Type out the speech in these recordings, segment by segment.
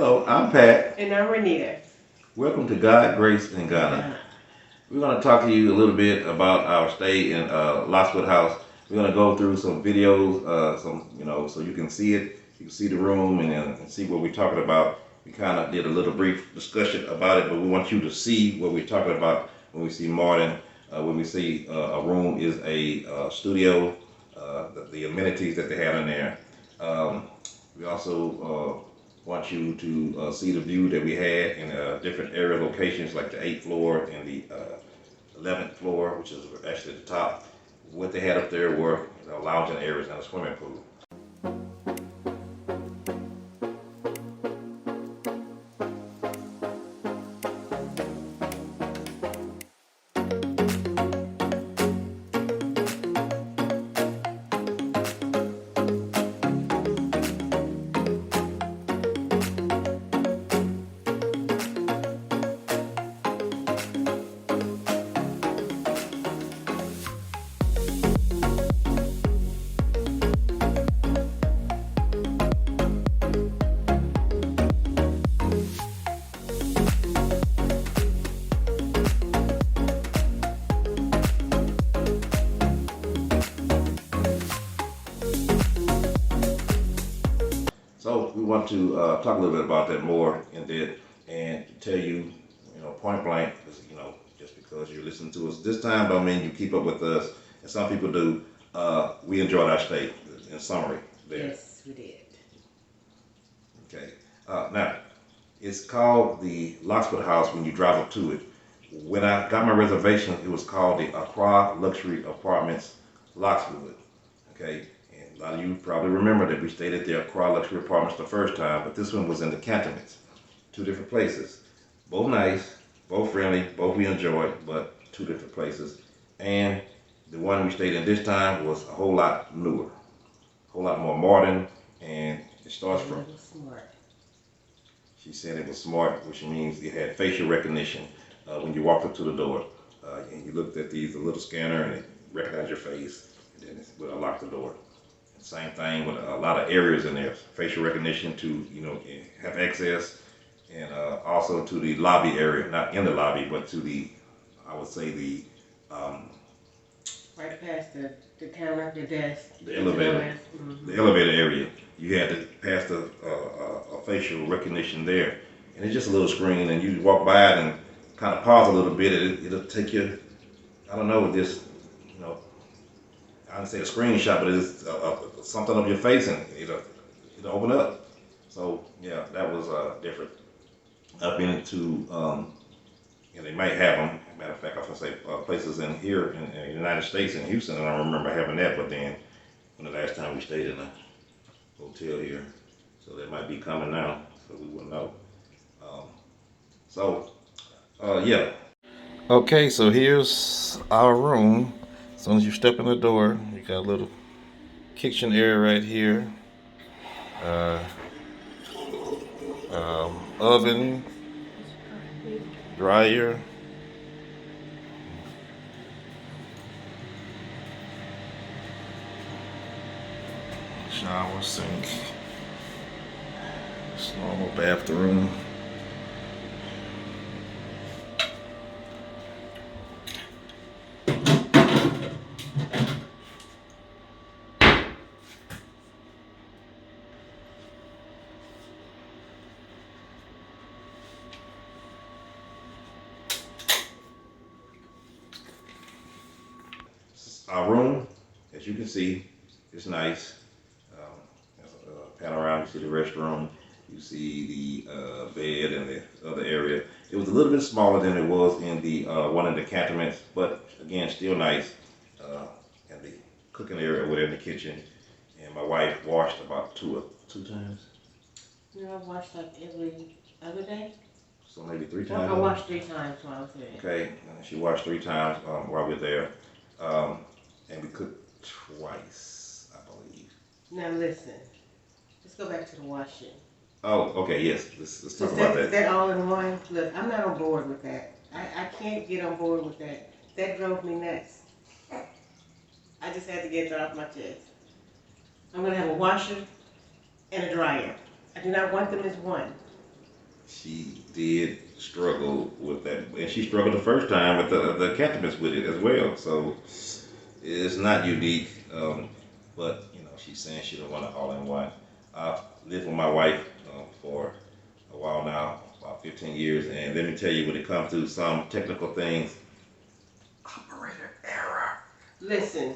Hello, I'm Pat. And I'm Renita. Welcome to God, Grace, and Ghana. We're going to talk to you a little bit about our stay in Loxwood House. We're going to go through some videos, so you can see it. You can see the room and see what we're talking about. We kind of did a little brief discussion about it, but we want you to see what we're talking about when we see Martin. When we see a room is a studio, the amenities that they have in there. We also want you to see the view that we had in different area locations like the 8th floor and the 11th floor, which is actually the top. What they had up there were lounging areas and a swimming pool. So we want to talk a little bit about that more in that and tell you, point blank, just because you're listening to us this time don't mean you keep up with us. And some people do. We enjoyed our stay, in summary. There. Yes, we did. Okay. Now, it's called the Loxwood House when you drive up to it. When I got my reservation, it was called the Accra Luxury Apartments Loxwood. Okay. A lot of you probably remember that we stayed at the Accra Luxury Apartments the first time, but this one was in the cantonments. Two different places. Both nice, both friendly, both we enjoyed, but two different places. And the one we stayed in this time was a whole lot newer, a whole lot more modern, and it starts from... Smart. She said it was smart, which means it had facial recognition when you walked up to the door. And you looked at the little scanner and it recognized your face, and then it would unlock the door. Same thing with a lot of areas in there. Facial recognition to, have access, and also to the lobby area, not in the lobby, but to the, I would say the... right past the counter, the desk. The elevator. Mm-hmm. The elevator area. You had to pass the facial recognition there. And it's just a little screen, and you walk by it and kind of pause a little bit. It'll take you, I don't know, just, I don't say a screenshot, but it's something of your face, and it'll open up. So yeah, that was different. I've been to, they might have them. Matter of fact, I was gonna say places in here in the United States in Houston, and I don't remember having that. But then, when the last time we stayed in a hotel here, so that might be coming now, so we will know. Yeah. Okay, so here's our room. As soon as you step in the door, you got a little kitchen area right here. Oven, dryer. Shower, sink. Just normal bathroom. Our room, as you can see, is nice. Pan around, you see the restroom, you see the bed and the other area. It was a little bit smaller than it was in the one in the cantonments, but again, still nice. And the cooking area within the kitchen. And my wife washed about two times. I washed like every other day. So maybe 3 times. I washed 3 times while I was there. Okay, she washed 3 times while we were there. And we cooked twice, I believe. Now listen, let's go back to the washing. Oh, okay, yes. Let's talk about that. Is that all in one? Look, I'm not on board with that. I can't get on board with that. That drove me nuts. I just had to get that off my chest. I'm going to have a washer and a dryer. I do not want them as one. she did struggle with that, and she struggled the first time with the accoutrements with it as well. So it's not unique, but you know, she's saying she don't want an all-in-one. I've lived with my wife for a while now, about 15 years, and let me tell you, when it comes to some technical things, operator error. Listen,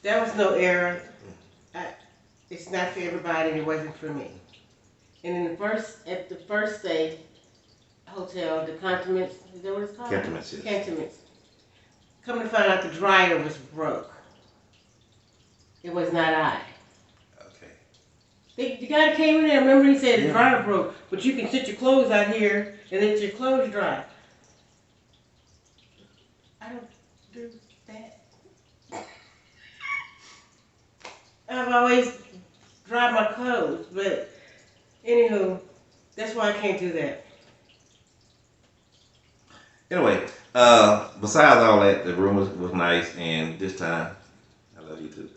there was no error. It's not for everybody, and it wasn't for me. And in at the first stay hotel, the Cantonments, is that what it's called? Cantonments, yes. Cantonments. Come to find out, the dryer was broke. It was not I. Okay. The guy came in there, remember he said the dryer broke, but you can sit your clothes out here and let your clothes dry. I don't do that. I've always dried my clothes, but anywho, that's why I can't do that. Anyway, besides all that, the room was nice, and this time, I love you too.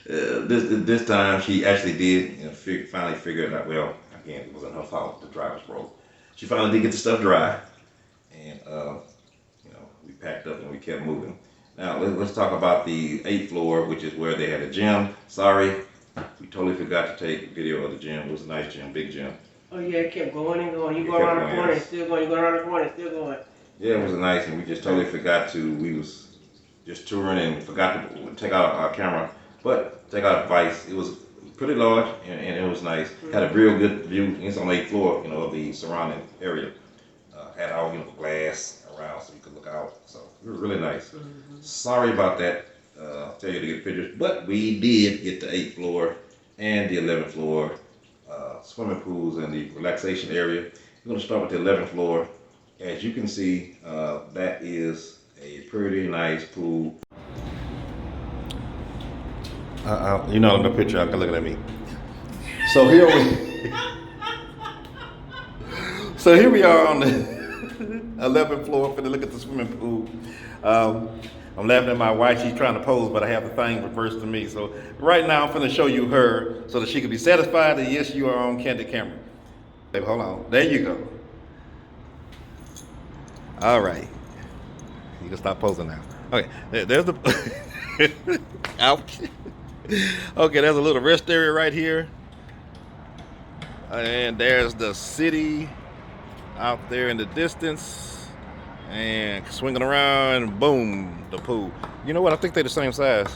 This time she actually did, you know, finally figure it out. Well, again, it wasn't her fault. The dryer was broke. She finally did get the stuff dry, and you know, we packed up and we kept moving. Now let's talk about the 8th floor, which is where they had a gym. Sorry, we totally forgot to take video of the gym. It was a nice gym, big gym. Oh yeah, it kept going and going. You go around the corner, it's still going. You go around the corner, it's still going. Yeah, it was nice, and we just totally forgot to. We was just touring and forgot to take out our camera, but take out advice. It was pretty large and it was nice. Had a real good view. It's on the 8th floor, you know, of the surrounding area. Had all, you know, glass around so you could look out. So it was really nice. Sorry about that. I'll tell you to get pictures, but we did get the 8th floor and the 11th floor. Swimming pools and the relaxation area. We're going to start with the 11th floor. As you can see, that is a pretty nice pool. You know, in the picture, I can look at me. So here we are on the 11th floor. Finna look at the swimming pool. I'm laughing at my wife. She's trying to pose, but I have the thing reversed to me. So right now, I'm finna show you her so that she can be satisfied that yes, you are on candid camera. Baby, hold on. There you go. All right. You can stop posing now. Okay. There's the. Ouch. Okay, there's a little rest area right here, and there's the city out there in the distance. And swinging around, boom, the pool. You know what? I think they're the same size.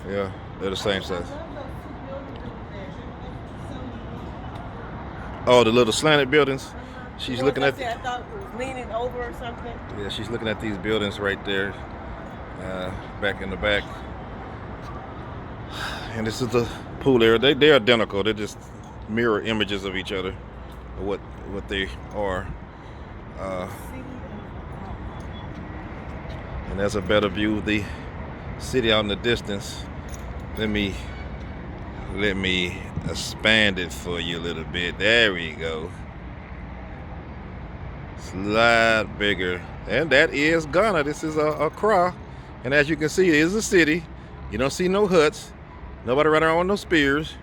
Yeah, they're the same size. Oh, the little slanted buildings. She's looking at. I thought it was leaning over or something. Yeah, she's looking at these buildings right there, back in the back. And this is the pool area. They're identical. They're just mirror images of each other, or what they are. And that's a better view of the city out in the distance. Let me expand it for you a little bit. There we go. It's a lot bigger. And that is Ghana. This is Accra. And as you can see, it is a city. You don't see no huts. Nobody running around with no spears.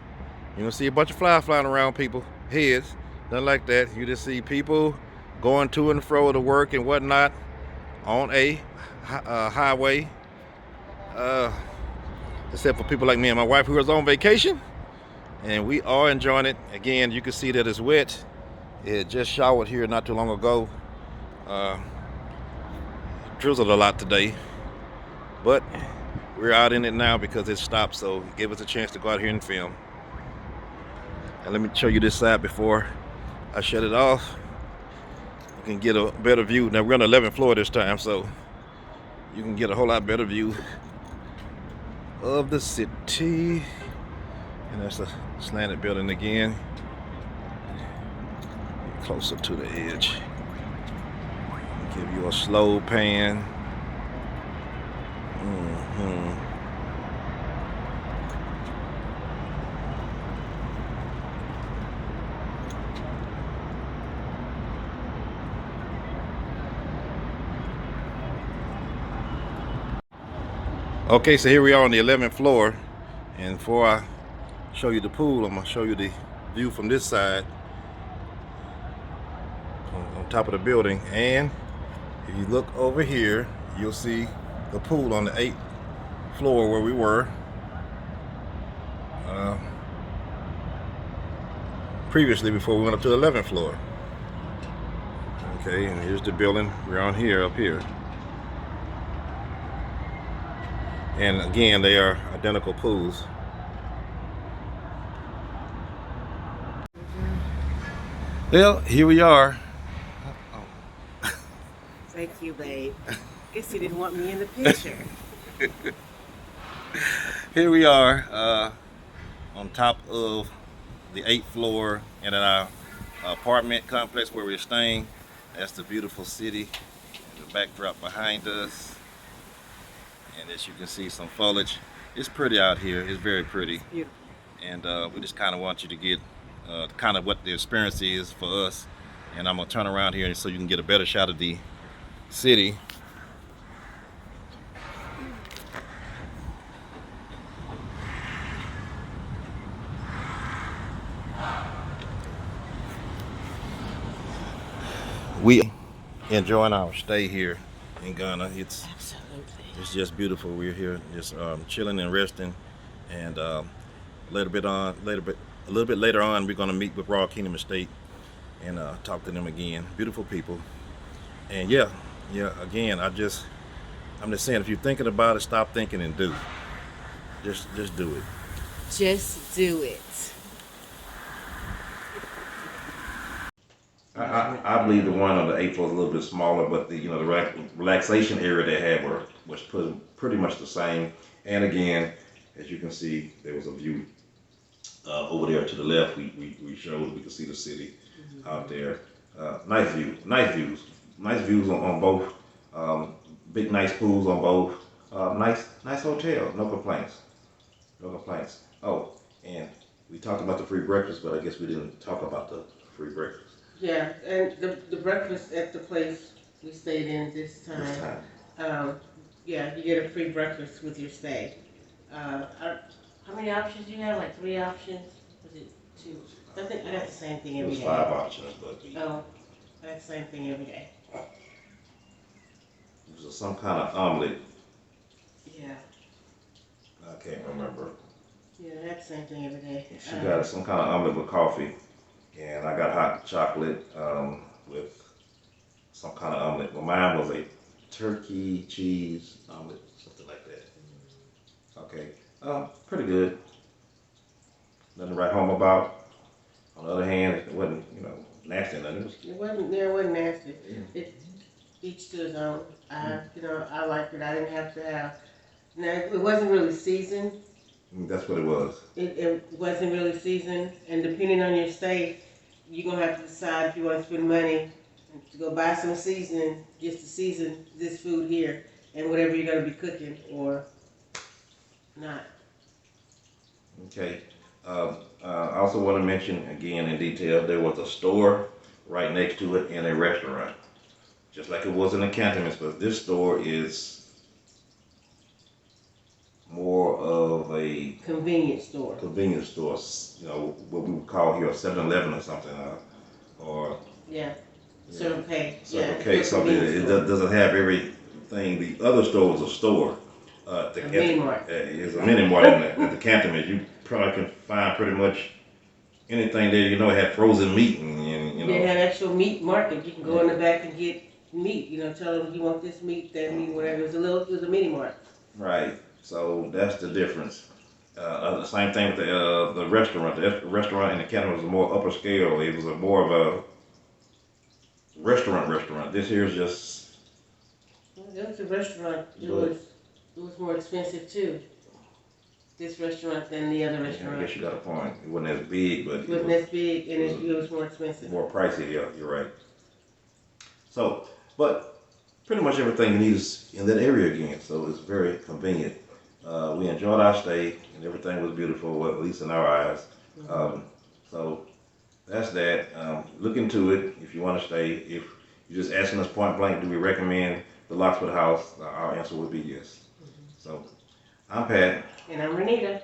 You don't see a bunch of flies flying around people's heads. Nothing like that. You just see people going to and fro to work and whatnot on a highway, except for people like me and my wife who is on vacation, and we are enjoying it. Again, you can see that it's wet. It just showered here not too long ago. Drizzled a lot today, but we're out in it now because it stopped, so it gave us a chance to go out here and film. And let me show you this side before I shut it off. You can get a better view. Now we're on the 11th floor this time, so you can get a whole lot better view of the city. And that's a slanted building again. Closer to the edge. Give you a slow pan. Okay, so here we are on the 11th floor, and before I show you the pool, I'm gonna show you the view from this side on top of the building. And if you look over here, you'll see the pool on the 8th floor where we were previously before we went up to the 11th floor. Okay, and here's the building. We're on here, up here. And again, they are identical pools. Well, here we are. Thank you, babe. Guess you didn't want me in the picture. Here we are on top of the 8th floor in our apartment complex where we're staying. That's the beautiful city, the backdrop behind us. And as you can see, some foliage. It's pretty out here. It's very pretty. It's beautiful. And we just kind of want you to get kind of what the experience is for us. And I'm gonna turn around here so you can get a better shot of the city. We enjoying our stay here in Ghana. It's just beautiful. We're here just chilling and resting, and a little bit later on, we're gonna meet with Royal Kingdom Estate and talk to them again. Beautiful people, and yeah. Again, I'm just saying, if you're thinking about it, stop thinking and do. Just do it. Just do it. I believe the one on the 8th floor is a little bit smaller, but the relaxation area they had was pretty much the same. And again, as you can see, there was a view over there to the left. We showed we could see the city out there. Nice views on both. Big nice pools on both. Nice hotel. No complaints. Oh, and we talked about the free breakfast, but I guess we didn't talk about the free breakfast. Yeah, and the breakfast at the place we stayed in this time. Yeah, you get a free breakfast with your stay. How many options do you have? Like 3 options? Was it 2? I think I got the same thing every day. It was 5 options, but oh, I got the same thing every day. It was some kind of omelet. Yeah. I can't remember. Yeah, I got the same thing every day. She got some kind of omelet with coffee, and I got hot chocolate with some kind of omelet. Well, mine was a turkey cheese omelet, something like that. Okay, pretty good. Nothing to write home about. On the other hand, it wasn't, nasty. Nothing. It wasn't nasty. Yeah. Each to his own. I liked it. I didn't have to have. Now, it wasn't really seasoned. That's what it was. It wasn't really seasoned, and depending on your stay, you're gonna have to decide if you want to spend money to go buy some seasoning just to season this food here and whatever you're gonna be cooking or not. Okay. I also want to mention again in detail, there was a store right next to it and a restaurant, just like it was in the cantonments, but this store is more of a convenience store. What we would call here a 7-Eleven or something, or yeah, Circle K. Circle K, something. It doesn't have everything. The other store was a store. A mini mart. It's a mini mart at the cantonment. You probably can find pretty much anything there. It had frozen meat and They had actual meat market. You can go in the back and get meat. Tell them you want this meat, that meat, whatever. It was a mini mart. Right. So that's the difference. The same thing with the restaurant. The restaurant in the canton was more upper scale. It was more of a restaurant. This here is just. It was a restaurant. It was more expensive too. This restaurant than the other restaurant. I guess you got a point. It wasn't as big, but it wasn't as big, and it was more expensive. More pricey. Yeah, you're right. So, but pretty much everything you need is in that area again. So it's very convenient. We enjoyed our stay, and everything was beautiful, well, at least in our eyes. So that's that. Look into it if you want to stay. If you're just asking us point blank, do we recommend the Loxwood House? Our answer would be yes. So I'm Pat. And I'm Renita.